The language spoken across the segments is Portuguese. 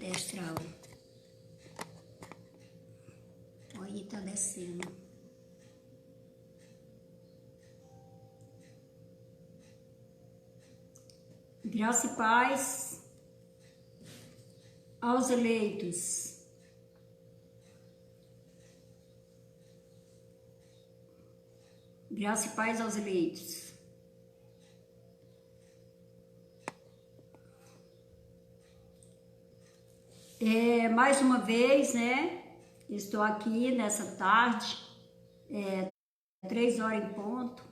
pedestral. Aí tá descendo. Graça e paz aos eleitos. Graça e paz aos eleitos. Mais uma vez, né? Estou aqui nessa tarde, 3h em ponto,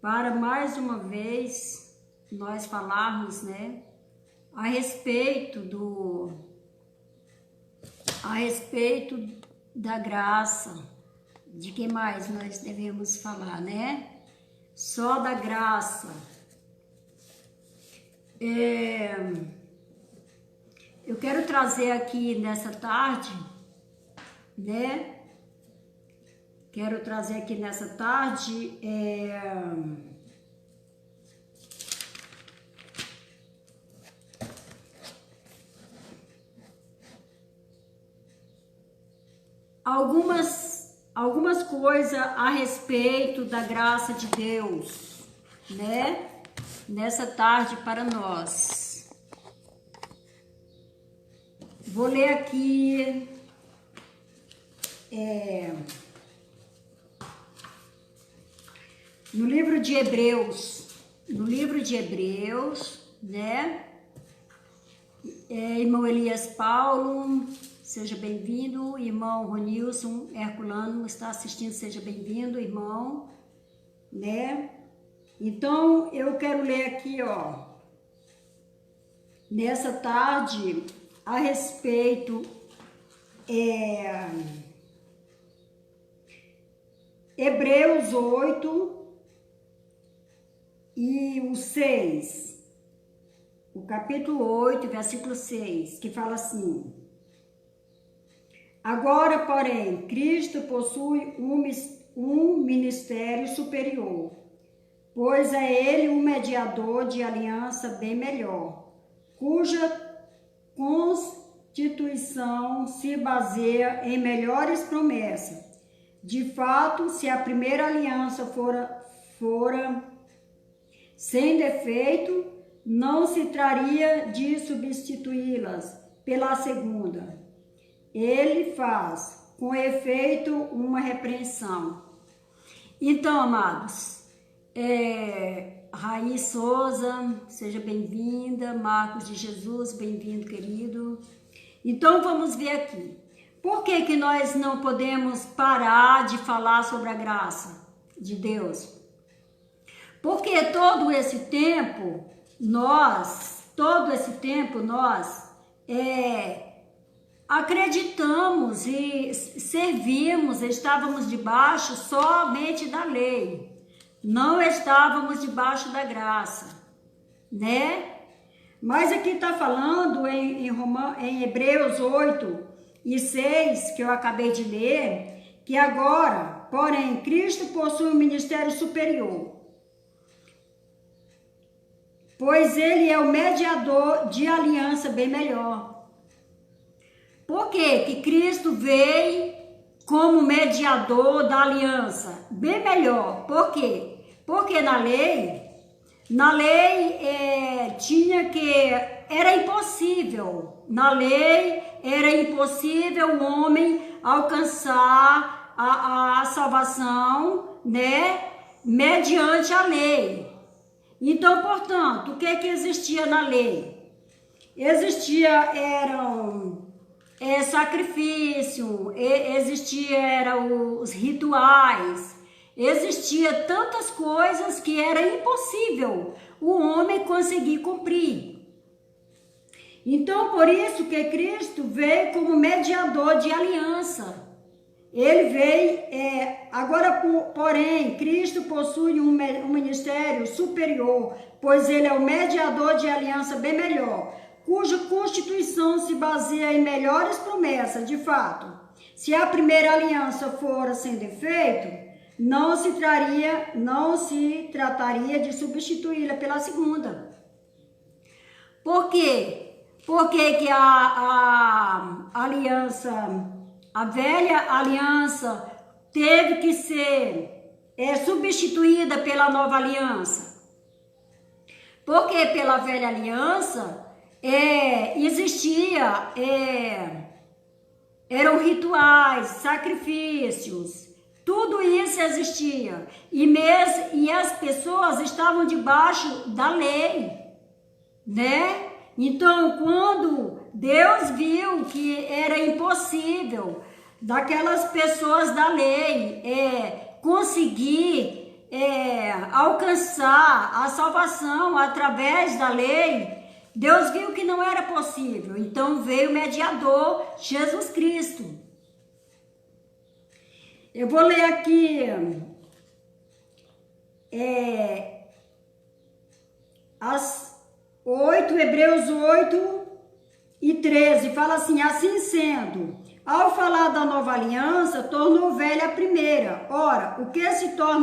para mais uma vez nós falarmos, né? A respeito da graça. De que mais nós devemos falar, né? Só da graça. Eu quero trazer aqui nessa tarde, né? Quero trazer aqui nessa tarde algumas coisas a respeito da graça de Deus, né? Nessa tarde para nós. Vou ler aqui no livro de Hebreus, né? Irmão Elias Paulo, seja bem-vindo. Irmão Ronilson Herculano está assistindo, seja bem-vindo, irmão, né? Então, eu quero ler aqui, ó, nessa tarde, a respeito, Hebreus 8 e o 6, o capítulo 8, versículo 6, que fala assim: agora, porém, Cristo possui um ministério superior, pois é ele um mediador de aliança bem melhor, cuja constituição se baseia em melhores promessas. De fato, se a primeira aliança fora sem defeito, não se traria de substituí-las pela segunda. Ele faz, com efeito, uma repreensão. Então, amados, Raí Souza, seja bem-vinda. Marcos de Jesus, bem-vindo, querido. Então, vamos ver aqui. Por que que nós não podemos parar de falar sobre a graça de Deus? Porque todo esse tempo nós acreditamos e servimos, estávamos debaixo somente da lei, não estávamos debaixo da graça, né? Mas aqui está falando em Hebreus 8 e 6, que eu acabei de ler, que agora, porém, Cristo possui um ministério superior, pois ele é o mediador de aliança bem melhor. Por quê? Que Cristo veio como mediador da aliança bem melhor. Por quê? Porque na lei era impossível. Na lei era impossível o homem alcançar a salvação, né? Mediante a lei. Então, portanto, o que existia na lei? Sacrifício, os rituais, existia tantas coisas que era impossível o homem conseguir cumprir. Então, por isso que Cristo veio como mediador de aliança. Ele veio, agora, porém, Cristo possui um ministério superior, pois ele é o mediador de aliança bem melhor, cuja constituição se baseia em melhores promessas. De fato, se a primeira aliança fora sem defeito, não se trataria de substituí-la pela segunda. Por quê? Por que que a aliança, a velha aliança teve que ser substituída pela nova aliança? Porque pela velha aliança eram rituais, sacrifícios, tudo isso existia. E as pessoas estavam debaixo da lei, né? Então, quando Deus viu que era impossível daquelas pessoas da lei conseguir alcançar a salvação através da lei, Deus viu que não era possível. Então veio o mediador, Jesus Cristo. Eu vou ler aqui Hebreus 8:13, fala assim: assim sendo, ao falar da nova aliança, tornou velha a primeira. Ora, o que se torna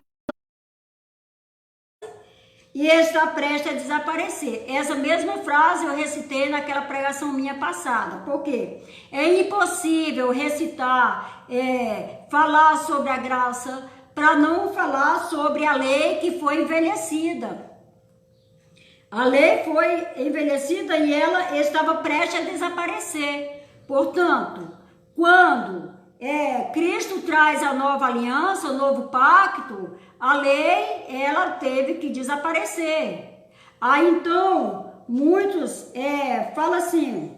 e está prestes a desaparecer. Essa mesma frase eu recitei naquela pregação minha passada. Por quê? É impossível recitar, falar sobre a graça, para não falar sobre a lei que foi envelhecida. A lei foi envelhecida e ela estava prestes a desaparecer. Portanto, quando Cristo traz a nova aliança, o novo pacto, a lei, ela teve que desaparecer. Aí então, muitos falam assim,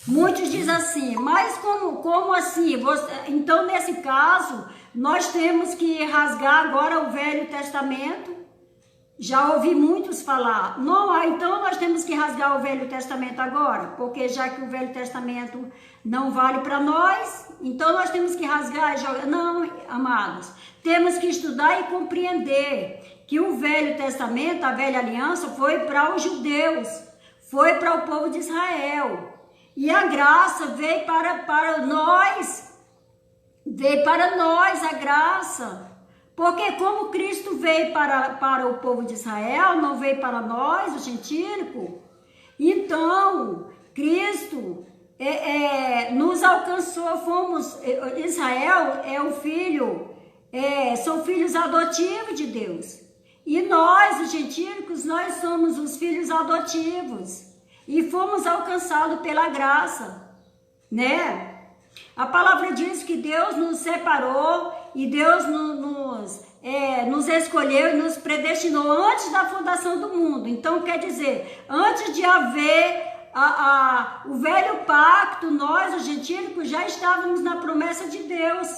muitos dizem assim, mas como assim? Então, nesse caso, nós temos que rasgar agora o Velho Testamento. Já ouvi muitos falar, não, então nós temos que rasgar o Velho Testamento agora, porque já que o Velho Testamento não vale para nós, então nós temos que rasgar e jogar. Não, amados, temos que estudar e compreender que o Velho Testamento, a Velha Aliança, foi para os judeus, foi para o povo de Israel. E a graça veio para nós a graça. Porque como Cristo veio para o povo de Israel, não veio para nós, o gentílico, então Cristo nos alcançou, Israel é o filho, são filhos adotivos de Deus. E nós, os gentílicos, nós somos os filhos adotivos. E fomos alcançados pela graça, né? A palavra diz que Deus nos separou e Deus nos escolheu e nos predestinou antes da fundação do mundo. Então, quer dizer, antes de haver o velho pacto, nós, os gentílicos, já estávamos na promessa de Deus.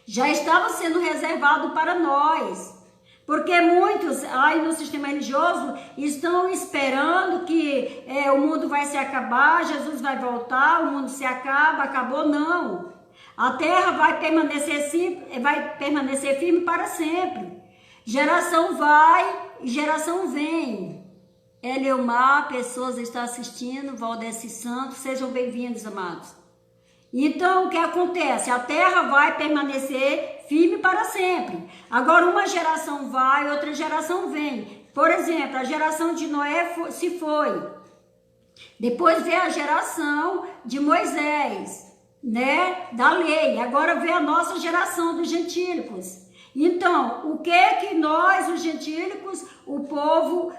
Já estava sendo reservado para nós. Porque muitos aí no sistema religioso estão esperando que o mundo vai se acabar, Jesus vai voltar, o mundo se acaba, acabou, não. A terra vai permanecer firme para sempre. Geração vai e geração vem. Eliomar, pessoas estão assistindo, Valdeci Santos, sejam bem-vindos, amados. Então, o que acontece? A terra vai permanecer firme para sempre. Agora, uma geração vai, outra geração vem. Por exemplo, a geração de Noé se foi. Depois veio a geração de Moisés, né? Da lei. Agora veio a nossa geração dos gentílicos. Então, o que nós, os gentílicos, o povo,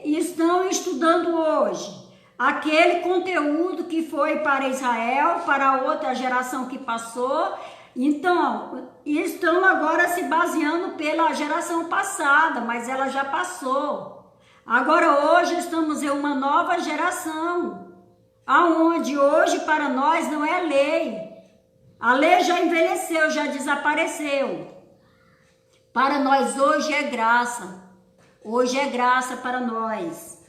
estão estudando hoje? Aquele conteúdo que foi para Israel, para a outra geração que passou. Então, estão agora se baseando pela geração passada, mas ela já passou. Agora, hoje, estamos em uma nova geração, aonde hoje para nós não é lei. A lei já envelheceu, já desapareceu. Para nós hoje é graça. Hoje é graça para nós.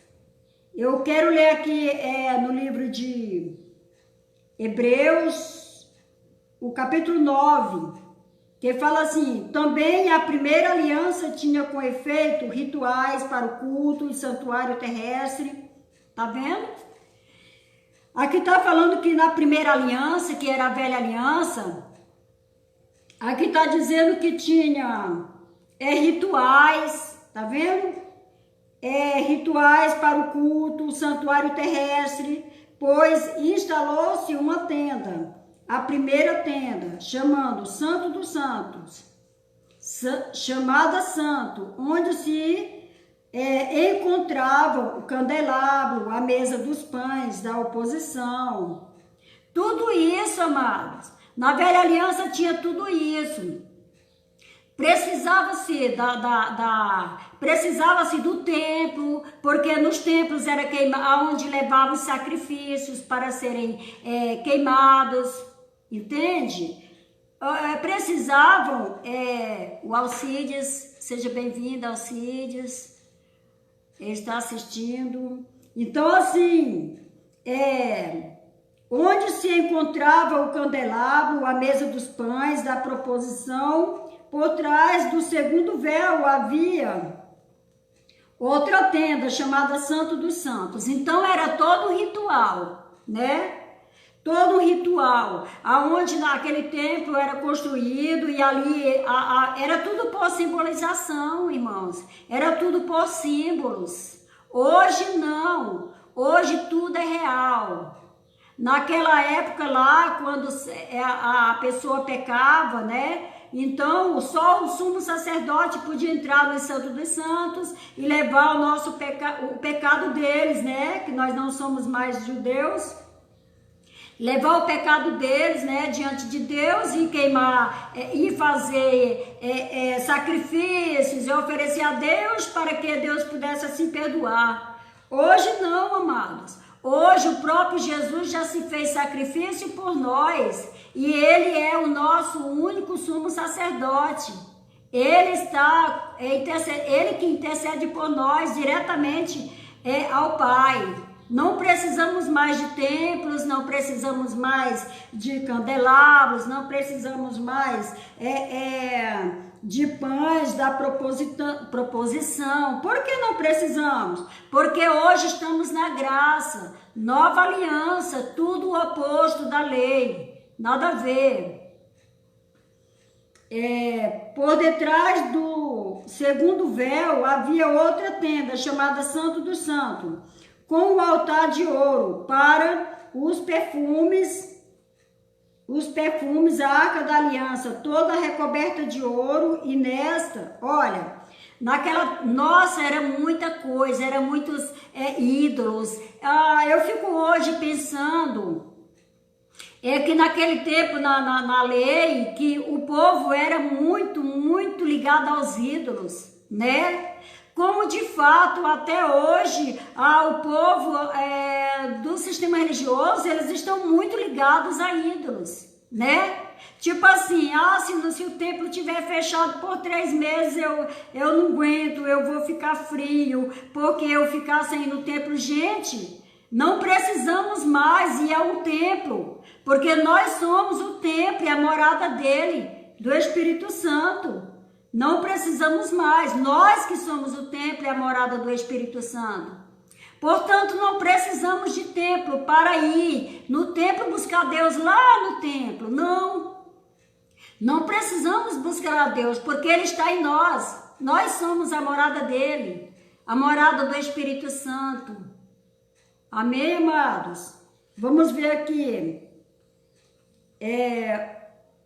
Eu quero ler aqui no livro de Hebreus, o capítulo 9, que fala assim: também a primeira aliança tinha com efeito rituais para o culto e santuário terrestre. Tá vendo? Aqui tá falando que na primeira aliança, que era a velha aliança, aqui tá dizendo que tinha rituais, tá vendo? rituais para o culto, o santuário terrestre, pois instalou-se uma tenda, a primeira tenda, chamando Santo dos Santos, chamada Santo, onde se encontrava o candelabro, a mesa dos pães, da oposição. Tudo isso, amados, na velha aliança tinha tudo isso. Precisava-se precisava-se do templo, porque nos templos era onde levavam os sacrifícios para serem queimados, entende? Precisavam, o Alcides, seja bem-vindo, Alcides, ele está assistindo. Então, assim, onde se encontrava o candelabro, a mesa dos pães, da proposição, por trás do segundo véu havia outra tenda chamada Santo dos Santos. Então era todo ritual, né? Todo ritual, aonde naquele templo era construído e ali era tudo por simbolização, irmãos. Era tudo por símbolos. Hoje não. Hoje tudo é real. Naquela época lá, quando a pessoa pecava, né? Então, só o sumo sacerdote podia entrar no Santo dos Santos e levar o pecado deles, né? Que nós não somos mais judeus. Levar o pecado deles, né? Diante de Deus e queimar, e fazer sacrifícios e oferecer a Deus para que Deus pudesse assim perdoar. Hoje não, amados. Hoje o próprio Jesus já se fez sacrifício por nós e Ele é o nosso único sumo sacerdote. Ele que intercede por nós diretamente ao Pai. Não precisamos mais de templos, não precisamos mais de candelabros, não precisamos mais de pães da proposição. Por que não precisamos? Porque hoje estamos na graça, nova aliança, tudo o oposto da lei, nada a ver. Por detrás do segundo véu havia outra tenda chamada Santo dos Santos, com o altar de ouro para os perfumes, a arca da aliança, toda recoberta de ouro. E nesta, olha, nossa, era muita coisa, era muitos ídolos. Eu fico hoje pensando, que naquele tempo, na lei, que o povo era muito, muito ligado aos ídolos, né? Como de fato até hoje o povo do sistema religioso, eles estão muito ligados a ídolos, né? Tipo assim, se o templo estiver fechado por 3 meses, eu não aguento, eu vou ficar frio, porque eu ficar sem ir no templo. Gente, não precisamos mais ir ao templo, porque nós somos o templo e a morada dele, do Espírito Santo. Não precisamos mais, nós que somos o templo e a morada do Espírito Santo. Portanto, não precisamos de templo para ir no templo buscar Deus lá no templo, não. Não precisamos buscar a Deus, porque Ele está em nós. Nós somos a morada dEle, a morada do Espírito Santo. Amém, amados? Vamos ver aqui.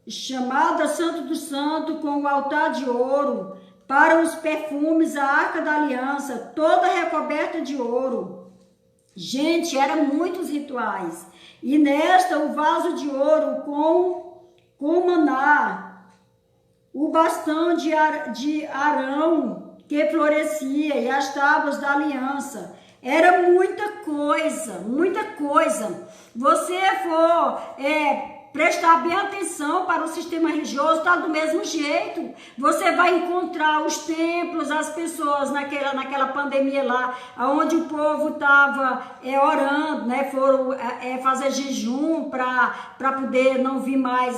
Chamada Santo do Santo, com o altar de ouro, para os perfumes, a arca da aliança, toda recoberta de ouro. Gente, eram muitos rituais. E nesta, o vaso de ouro com maná, o bastão de Arão que florescia e as tábuas da aliança. Era muita coisa, muita coisa. Você for prestar bem atenção para o sistema religioso, está do mesmo jeito. Você vai encontrar os templos, as pessoas naquela pandemia lá, onde o povo estava orando, né? Foram fazer jejum para poder não vir mais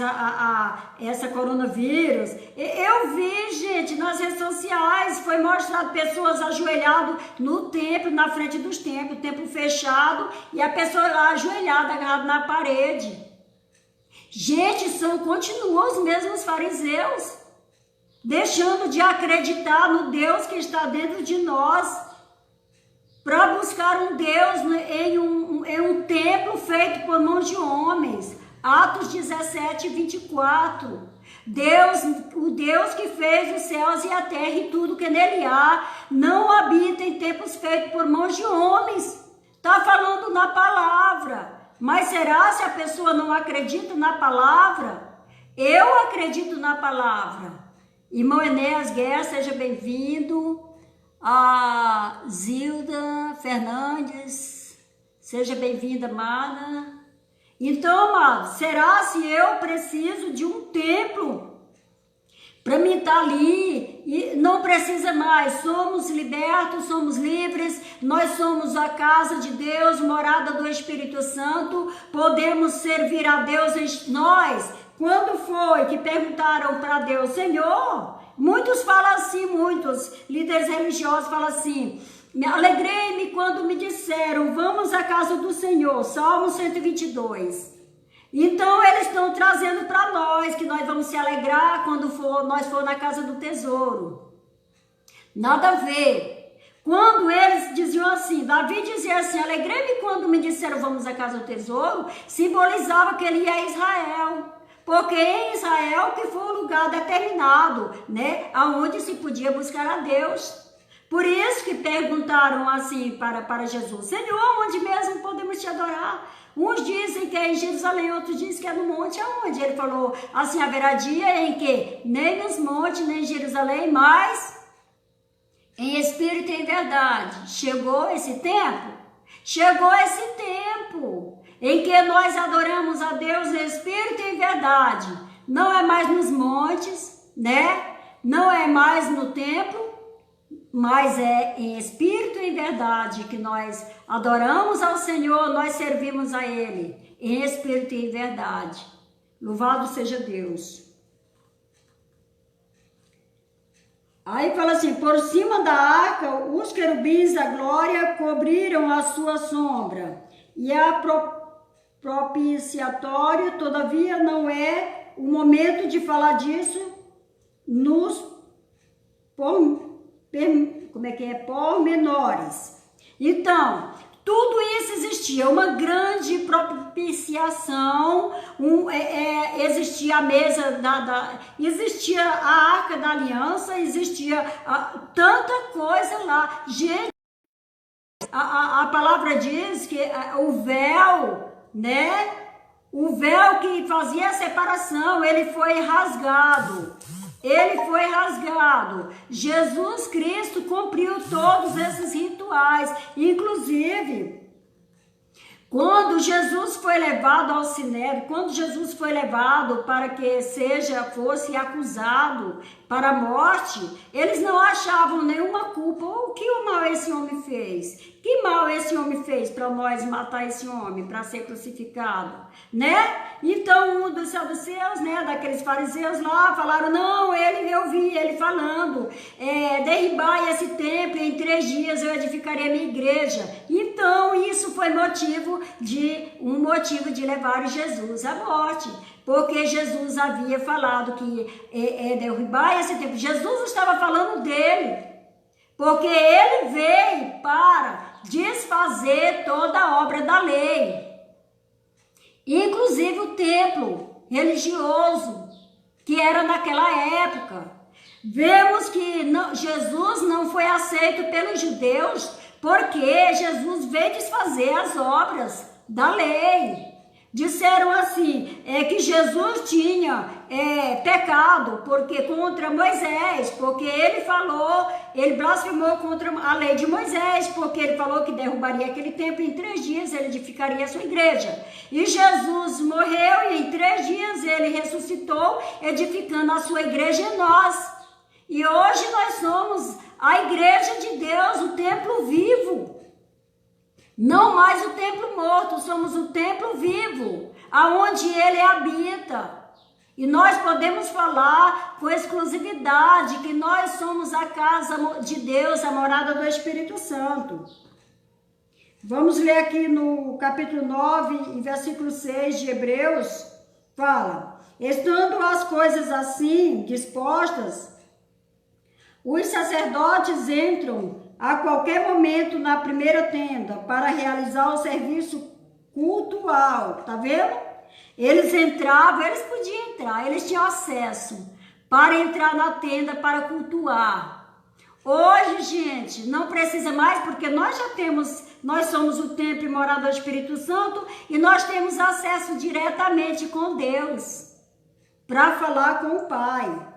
essa coronavírus. Eu vi, gente, nas redes sociais, foi mostrado pessoas ajoelhadas no templo, na frente dos templos, o templo fechado, e a pessoa lá ajoelhada, agarrada na parede. Gente, continuam os mesmos fariseus, deixando de acreditar no Deus que está dentro de nós. para buscar um Deus em um templo feito por mãos de homens. Atos 17, 24. O Deus que fez os céus e a terra e tudo que nele há, não habita em templos feitos por mãos de homens. Está falando na palavra. Mas será se a pessoa não acredita na palavra? Eu acredito na palavra. Irmão Enéas Guerra, seja bem-vindo. A Zilda Fernandes, seja bem-vinda, amada. Então, amado, será se eu preciso de um templo para mim estar ali? E não precisa mais, somos libertos, somos livres, nós somos a casa de Deus, morada do Espírito Santo, podemos servir a Deus. Nós, quando foi que perguntaram para Deus, Senhor, muitos falam assim, muitos líderes religiosos falam assim, alegrei-me quando me disseram, vamos à casa do Senhor, Salmo 122. Então eles estão trazendo para nós, que nós vamos se alegrar quando nós for na casa do tesouro. Nada a ver. Quando eles diziam assim, Davi dizia assim, alegrei-me quando me disseram, vamos à casa do tesouro, simbolizava que ele ia a Israel. Porque em Israel que foi o lugar determinado, né, aonde se podia buscar a Deus. Por isso que perguntaram assim para Jesus, Senhor, onde mesmo podemos te adorar? Uns dizem que é em Jerusalém, outros dizem que é no monte, aonde? Ele falou assim, haverá dia em que nem nos montes, nem em Jerusalém, mas em espírito e em verdade. Chegou esse tempo? Chegou esse tempo em que nós adoramos a Deus em espírito e em verdade. Não é mais nos montes, né? Não é mais no templo, mas é em espírito e em verdade que nós adoramos ao Senhor, nós servimos a Ele, em espírito e em verdade. Louvado seja Deus. Aí fala assim, por cima da arca, os querubins da glória cobriram a sua sombra, e a propiciatório, todavia, não é o momento de falar disso pormenores. Então, tudo isso existia, uma grande propiciação, existia a mesa, existia a arca da aliança, existia tanta coisa lá. Gente, a palavra diz que o véu, né? O véu que fazia a separação, ele foi rasgado. Ele foi rasgado. Jesus Cristo cumpriu todos esses rituais. Inclusive, quando Jesus foi levado ao Sinédrio, quando Jesus foi levado para que fosse acusado para a morte, eles não achavam nenhuma culpa. O que o mal esse homem fez? Que mal esse homem fez para nós matar esse homem, para ser crucificado, né? Então, um dos saduceus, né, daqueles fariseus lá, falaram, não, eu vi ele falando, derribai esse templo, em 3 dias eu edificarei a minha igreja. Então, isso foi um motivo de levar Jesus à morte, porque Jesus havia falado que derribai esse templo. Jesus estava falando dele, porque ele veio para desfazer toda a obra da lei, inclusive o templo religioso que era naquela época. Vemos que Jesus não foi aceito pelos judeus, porque Jesus veio desfazer as obras da lei. Disseram assim, que Jesus tinha pecado contra Moisés, porque ele blasfemou contra a lei de Moisés, porque ele falou que derrubaria aquele templo em 3 dias, ele edificaria a sua igreja. E Jesus morreu e em 3 dias ele ressuscitou, edificando a sua igreja em nós. E hoje nós somos a igreja de Deus, o templo vivo. Não mais o templo morto, somos o templo vivo, aonde ele habita. E nós podemos falar com exclusividade que nós somos a casa de Deus, a morada do Espírito Santo. Vamos ler aqui no capítulo 9, versículo 6 de Hebreus, fala, estando as coisas assim dispostas, os sacerdotes entram a qualquer momento na primeira tenda para realizar o serviço cultual, tá vendo? Eles entravam, eles podiam entrar, eles tinham acesso para entrar na tenda para cultuar. Hoje, gente, não precisa mais, porque nós já temos, nós somos o templo e morada do Espírito Santo e nós temos acesso diretamente com Deus para falar com o Pai.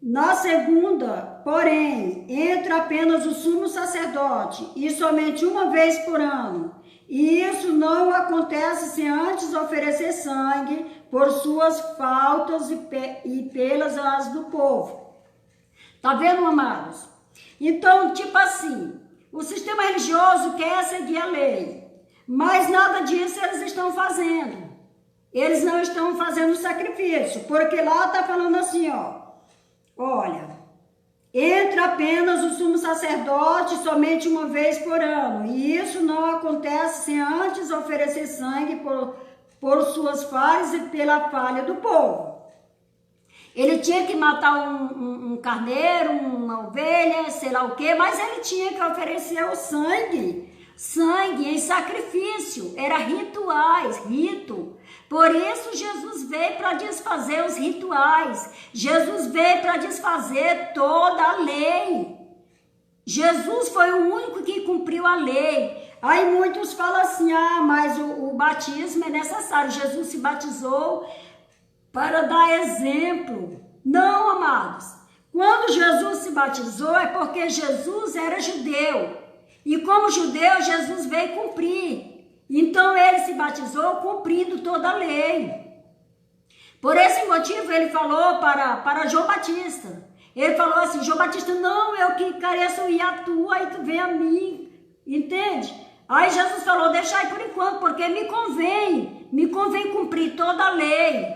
Na segunda, porém, entra apenas o sumo sacerdote e somente uma vez por ano. E isso não acontece sem antes oferecer sangue por suas faltas e pelas as do povo. Tá vendo, amados? Então, tipo assim, o sistema religioso quer seguir a lei, mas nada disso eles estão fazendo. Eles não estão fazendo sacrifício, porque lá está falando assim, ó. Olha, entra apenas o sumo sacerdote somente uma vez por ano, e isso não acontece sem antes oferecer sangue por suas falhas e pela falha do povo. Ele tinha que matar um carneiro, uma ovelha, sei lá o quê, mas ele tinha que oferecer o sangue em sacrifício, era rituais, rito. Por isso Jesus veio para desfazer os rituais, Jesus veio para desfazer toda a lei. Jesus foi o único que cumpriu a lei. Aí muitos falam assim, mas o batismo é necessário, Jesus se batizou para dar exemplo. Não, amados, quando Jesus se batizou é porque Jesus era judeu. E como judeu, Jesus veio cumprir. Então, ele se batizou cumprindo toda a lei. Por esse motivo, ele falou para João Batista. Ele falou assim, João Batista, não, eu que careço ir a tua e tu vem a mim. Entende? Aí Jesus falou, deixa aí por enquanto, porque me convém cumprir toda a lei.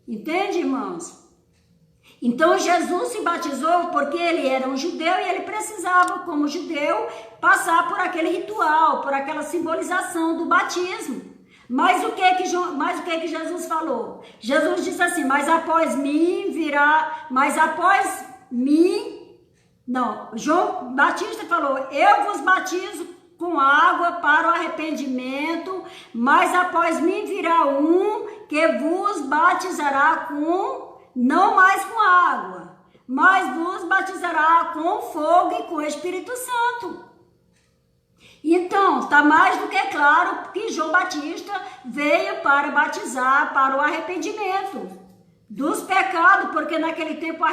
Entende, irmãos? Então, Jesus se batizou porque ele era um judeu e ele precisava, como judeu, passar por aquele ritual, por aquela simbolização do batismo. Mas o que Jesus falou? Jesus disse assim, João Batista falou, eu vos batizo com água para o arrependimento, mas após mim virá um que vos batizará não mais com água, mas vos batizará com fogo e com o Espírito Santo. Então, está mais do que claro que João Batista veio para batizar para o arrependimento dos pecados, porque naquele tempo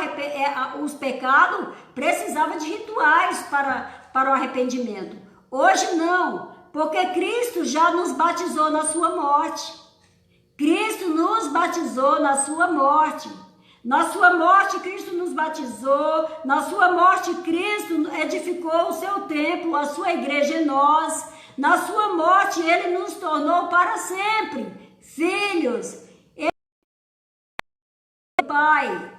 os pecados precisavam de rituais para o arrependimento. Hoje não, porque Cristo já nos batizou na sua morte. Cristo nos batizou na sua morte. Na sua morte, Cristo nos batizou. Na sua morte, Cristo edificou o seu templo, a sua igreja em nós. Na sua morte, ele nos tornou para sempre filhos. Pai.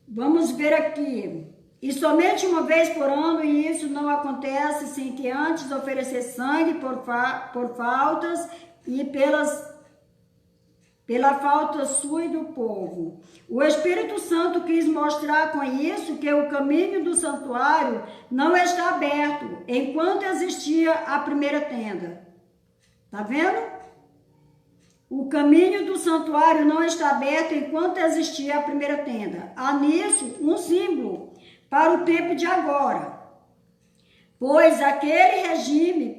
Vamos ver aqui. E somente uma vez por ano, e isso não acontece sem que antes oferecer sangue por faltas e pela falta sua e do povo. O Espírito Santo quis mostrar com isso que o caminho do santuário não está aberto enquanto existia a primeira tenda. Tá vendo? O caminho do santuário não está aberto enquanto existia a primeira tenda. Há nisso um símbolo para o tempo de agora, pois aquele regime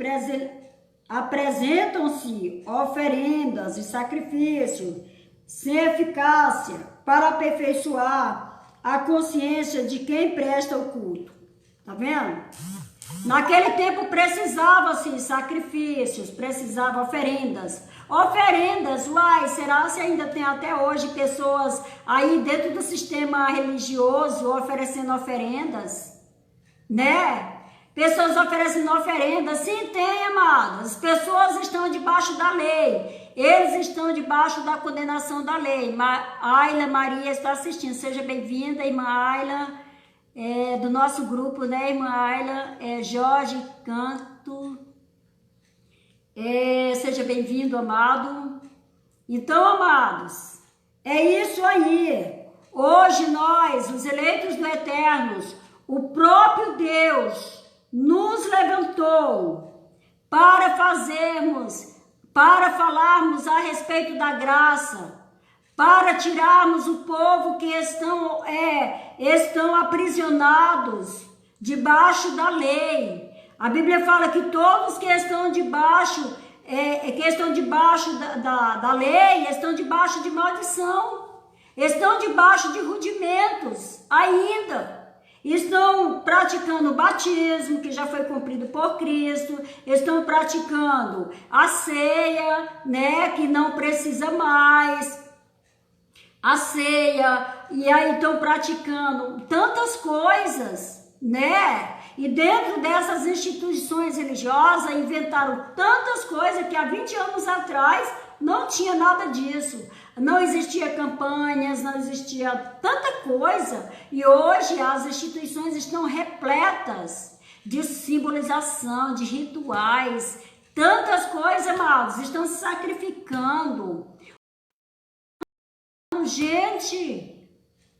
apresentam-se oferendas e sacrifícios sem eficácia para aperfeiçoar a consciência de quem presta o culto. Tá vendo? Naquele tempo precisava-se sacrifícios, precisava oferendas. Oferendas, será se ainda tem até hoje pessoas aí dentro do sistema religioso oferecendo oferendas? Né? Pessoas oferecendo oferendas, sim, tem, amados. As pessoas estão debaixo da lei. Eles estão debaixo da condenação da lei. Ayla Maria está assistindo. Seja bem-vinda, irmã Ayla, do nosso grupo, né, irmã Ayla? Jorge Canto. Seja bem-vindo, amado. Então, amados, é isso aí. Hoje nós, os eleitos do Eterno, o próprio Deus nos levantou para falarmos a respeito da graça, para tirarmos o povo que estão aprisionados debaixo da lei. A Bíblia fala que todos que estão debaixo da lei estão debaixo de maldição, estão debaixo de rudimentos ainda. Estão praticando o batismo, que já foi cumprido por Cristo, estão praticando a ceia, né, que não precisa mais, a ceia, e aí estão praticando tantas coisas, né? E dentro dessas instituições religiosas inventaram tantas coisas que há 20 anos atrás não tinha nada disso. Não existia campanhas, não existia tanta coisa, e hoje as instituições estão repletas de simbolização, de rituais, tantas coisas, amados, estão se sacrificando. Gente,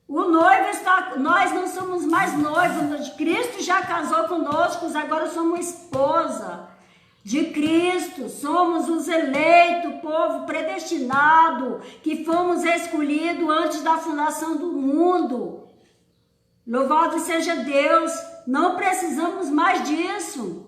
o noivo está, nós não somos mais noivos, Cristo já casou conosco, agora somos esposa de Cristo, somos os eleitos, povo predestinado, que fomos escolhidos antes da fundação do mundo. Louvado seja Deus, não precisamos mais disso,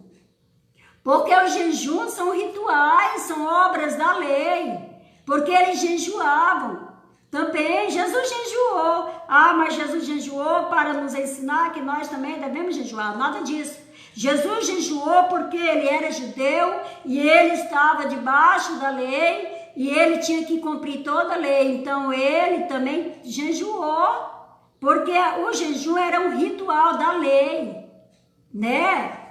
porque os jejuns são rituais, são obras da lei, porque eles jejuavam. Também Jesus jejuou. Mas Jesus jejuou para nos ensinar que nós também devemos jejuar. Nada disso. Jesus jejuou porque ele era judeu e ele estava debaixo da lei e ele tinha que cumprir toda a lei. Então ele também jejuou, porque o jejum era um ritual da lei, né?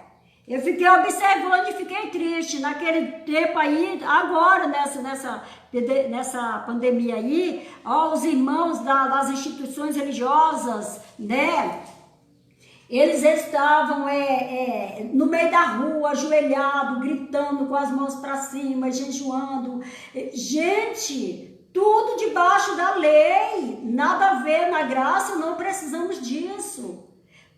Eu fiquei observando e fiquei triste naquele tempo aí, agora nessa pandemia aí, os irmãos das instituições religiosas, né? Eles estavam no meio da rua, ajoelhado, gritando com as mãos para cima, jejuando. Gente, tudo debaixo da lei, nada a ver na graça, não precisamos disso.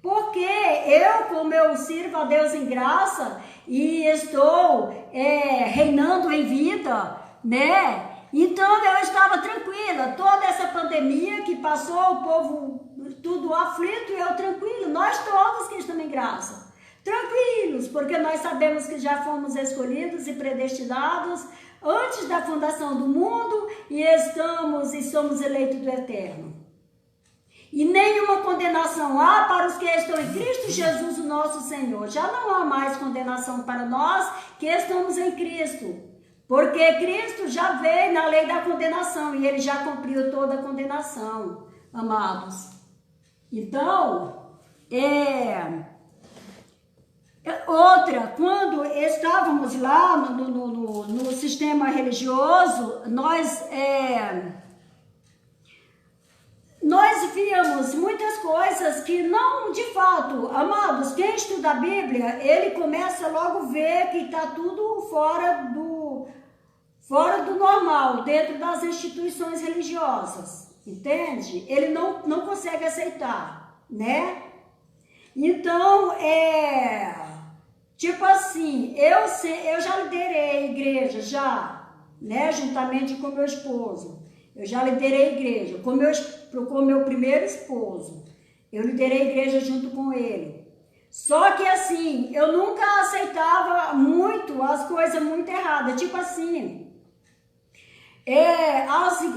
Porque eu, como eu sirvo a Deus em graça e estou reinando em vida, né? Então eu estava tranquila. Toda essa pandemia que passou, o povo tudo aflito e eu tranquilo. Nós todos que estamos em graça, tranquilos, porque nós sabemos que já fomos escolhidos e predestinados antes da fundação do mundo e somos eleitos do Eterno. E nenhuma condenação há para os que estão em Cristo Jesus, o nosso Senhor. Já não há mais condenação para nós que estamos em Cristo. Porque Cristo já veio na lei da condenação e ele já cumpriu toda a condenação, amados. Então, outra, quando estávamos lá no sistema religioso, nós víamos muitas coisas que não, de fato, amados, quem estuda a Bíblia, ele começa logo a ver que está tudo fora do normal, dentro das instituições religiosas, entende? Ele não consegue aceitar, né? Então, tipo assim, eu já liderei a igreja, né, juntamente com meu esposo. Eu já liderei a igreja com meu primeiro esposo. Eu liderei a igreja junto com ele. Só que assim, eu nunca aceitava muito as coisas muito erradas. Tipo assim,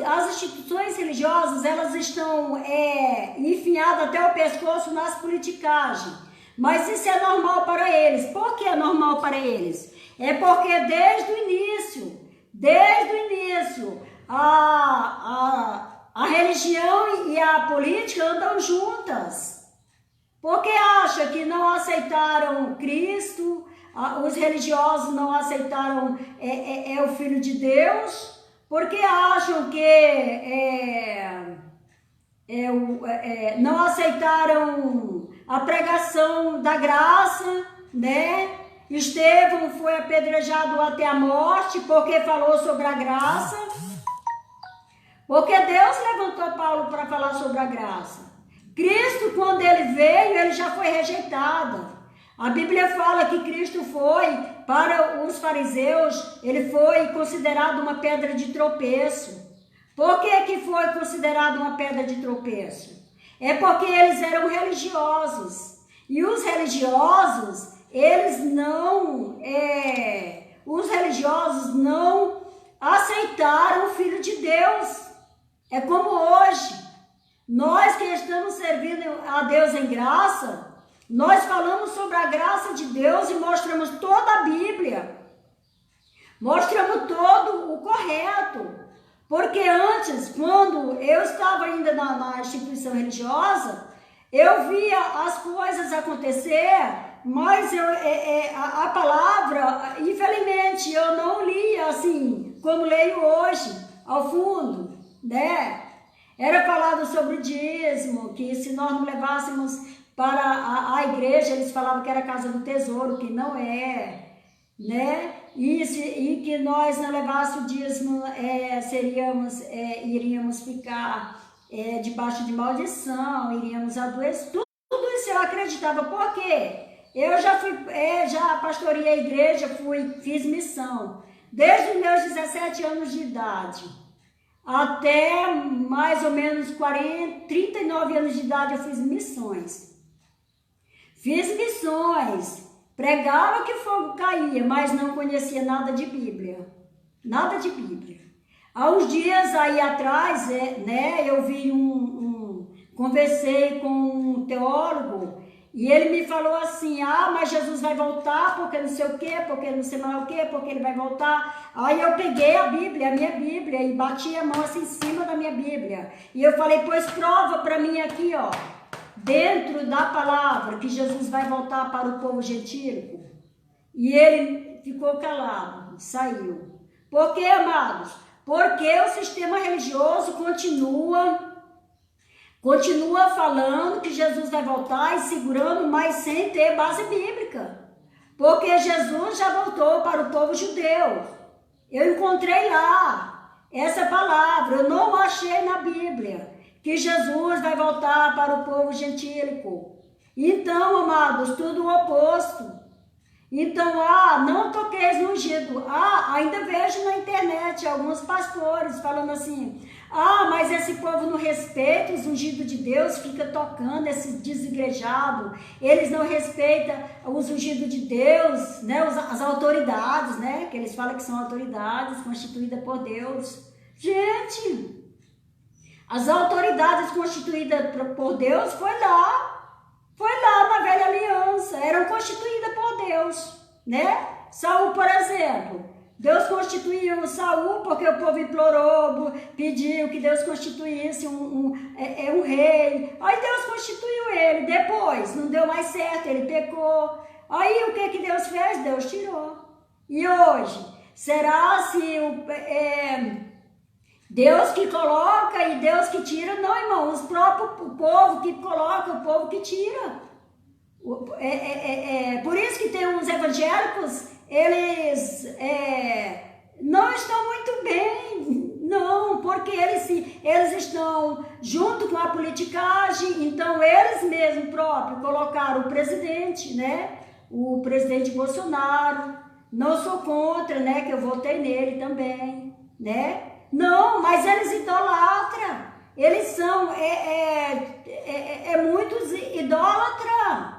as instituições religiosas, elas estão enfiadas até o pescoço nas politicagens. Mas isso é normal para eles. Por que é normal para eles? É porque desde o início, a religião e a política andam juntas. Porque acha que não aceitaram Cristo, os religiosos não aceitaram o Filho de Deus, porque acham que não aceitaram a pregação da graça, né? Estevão foi apedrejado até a morte porque falou sobre a graça. Porque Deus levantou Paulo para falar sobre a graça. Cristo, quando ele veio, ele já foi rejeitado. A Bíblia fala que Cristo foi, para os fariseus, ele foi considerado uma pedra de tropeço. Por que foi considerado uma pedra de tropeço? É porque eles eram religiosos. E os religiosos, os religiosos não aceitaram o Filho de Deus. É como hoje. Nós que estamos servindo a Deus em graça, nós falamos sobre a graça de Deus e mostramos toda a Bíblia. Mostramos todo o correto. Porque antes, quando eu estava ainda na instituição religiosa, eu via as coisas acontecer, mas a palavra, infelizmente, eu não lia assim, como leio hoje, ao fundo, né? Era falado sobre o dízimo, que se nós não levássemos para a igreja, eles falavam que era a casa do tesouro, que não é, né? E que nós não levássemos o dízimo, iríamos ficar debaixo de maldição, iríamos adoecer. Tudo isso eu acreditava. Por quê? Eu já pastoreei a igreja, fiz missão. Desde os meus 17 anos de idade até mais ou menos 39 anos de idade eu fiz missões. Fiz missões. Pregava que fogo caía, mas não conhecia nada de Bíblia. Nada de Bíblia. Há uns dias aí atrás, eu vi conversei com um teólogo e ele me falou assim, mas Jesus vai voltar porque não sei o quê, porque não sei mais o quê, porque ele vai voltar. Aí eu peguei a minha Bíblia, e bati a mão assim em cima da minha Bíblia. E eu falei, pois prova para mim aqui, ó, dentro da palavra, que Jesus vai voltar para o povo gentílico. E ele ficou calado, saiu. Por quê, amados? Porque o sistema religioso continua falando que Jesus vai voltar e segurando, mas sem ter base bíblica. Porque Jesus já voltou para o povo judeu. Eu encontrei lá essa palavra, eu não achei na Bíblia que Jesus vai voltar para o povo gentílico. Então, amados, tudo o oposto. Então, não toqueis no ungido. Ainda vejo na internet alguns pastores falando assim, mas esse povo não respeita os ungidos de Deus, fica tocando esse desigrejado, eles não respeitam os ungidos de Deus, né? As autoridades, né? Que eles falam que são autoridades constituídas por Deus. Gente, as autoridades constituídas por Deus foi lá na velha aliança, eram constituídas por Deus, né? Saul, por exemplo, Deus constituiu Saul porque o povo implorou, pediu que Deus constituísse um rei. Aí Deus constituiu ele, depois não deu mais certo, ele pecou. Aí o que Deus fez? Deus tirou. E hoje, será se Deus que coloca e Deus que tira? Não, irmão, o próprio povo que coloca, o povo que tira. Por isso que tem uns evangélicos, eles não estão muito bem, não, porque eles estão junto com a politicagem, então eles mesmos próprios colocaram o presidente, né? O presidente Bolsonaro. Não sou contra, né? Que eu votei nele também, né? Não, mas eles idolatram. Eles são muitos idólatras.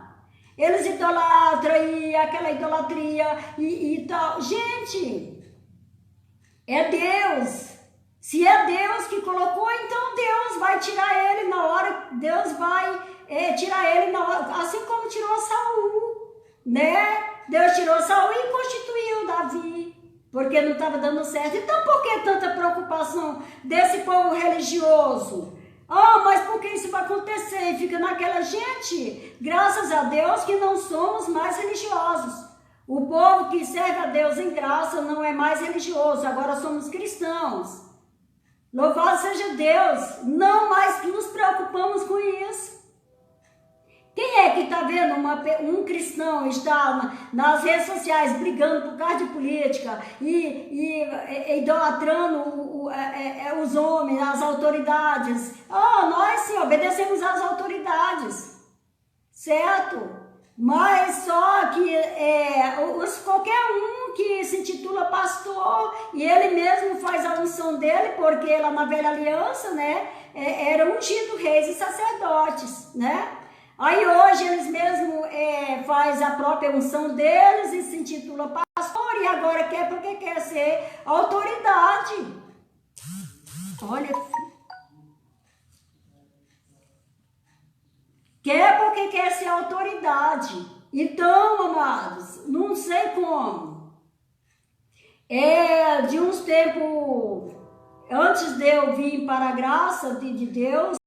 Eles idolatram e aquela idolatria e tal. Gente, é Deus. Se é Deus que colocou, então Deus vai tirar ele na hora. Deus vai tirar ele na hora, assim como tirou Saul, né? Deus tirou Saul e constituiu Davi, porque não estava dando certo. Então, por que tanta preocupação desse povo religioso? Mas por que isso vai acontecer? E fica naquela gente, graças a Deus que não somos mais religiosos. O povo que serve a Deus em graça não é mais religioso, agora somos cristãos. Louvado seja Deus, não mais nos preocupamos com isso. Quem é que está vendo um cristão está nas redes sociais brigando por causa de política e idolatrando os homens, as autoridades, nós sim obedecemos às autoridades, certo? Mas só que qualquer um que se intitula pastor e ele mesmo faz a unção dele, porque lá na velha aliança, né, eram ungidos reis e sacerdotes, né? Aí hoje eles mesmo faz a própria unção deles e se intitula pastor e agora porque quer ser autoridade. Olha, quer porque quer ser autoridade. Então, amados, não sei como. De uns tempos, antes de eu vir para a graça de Deus,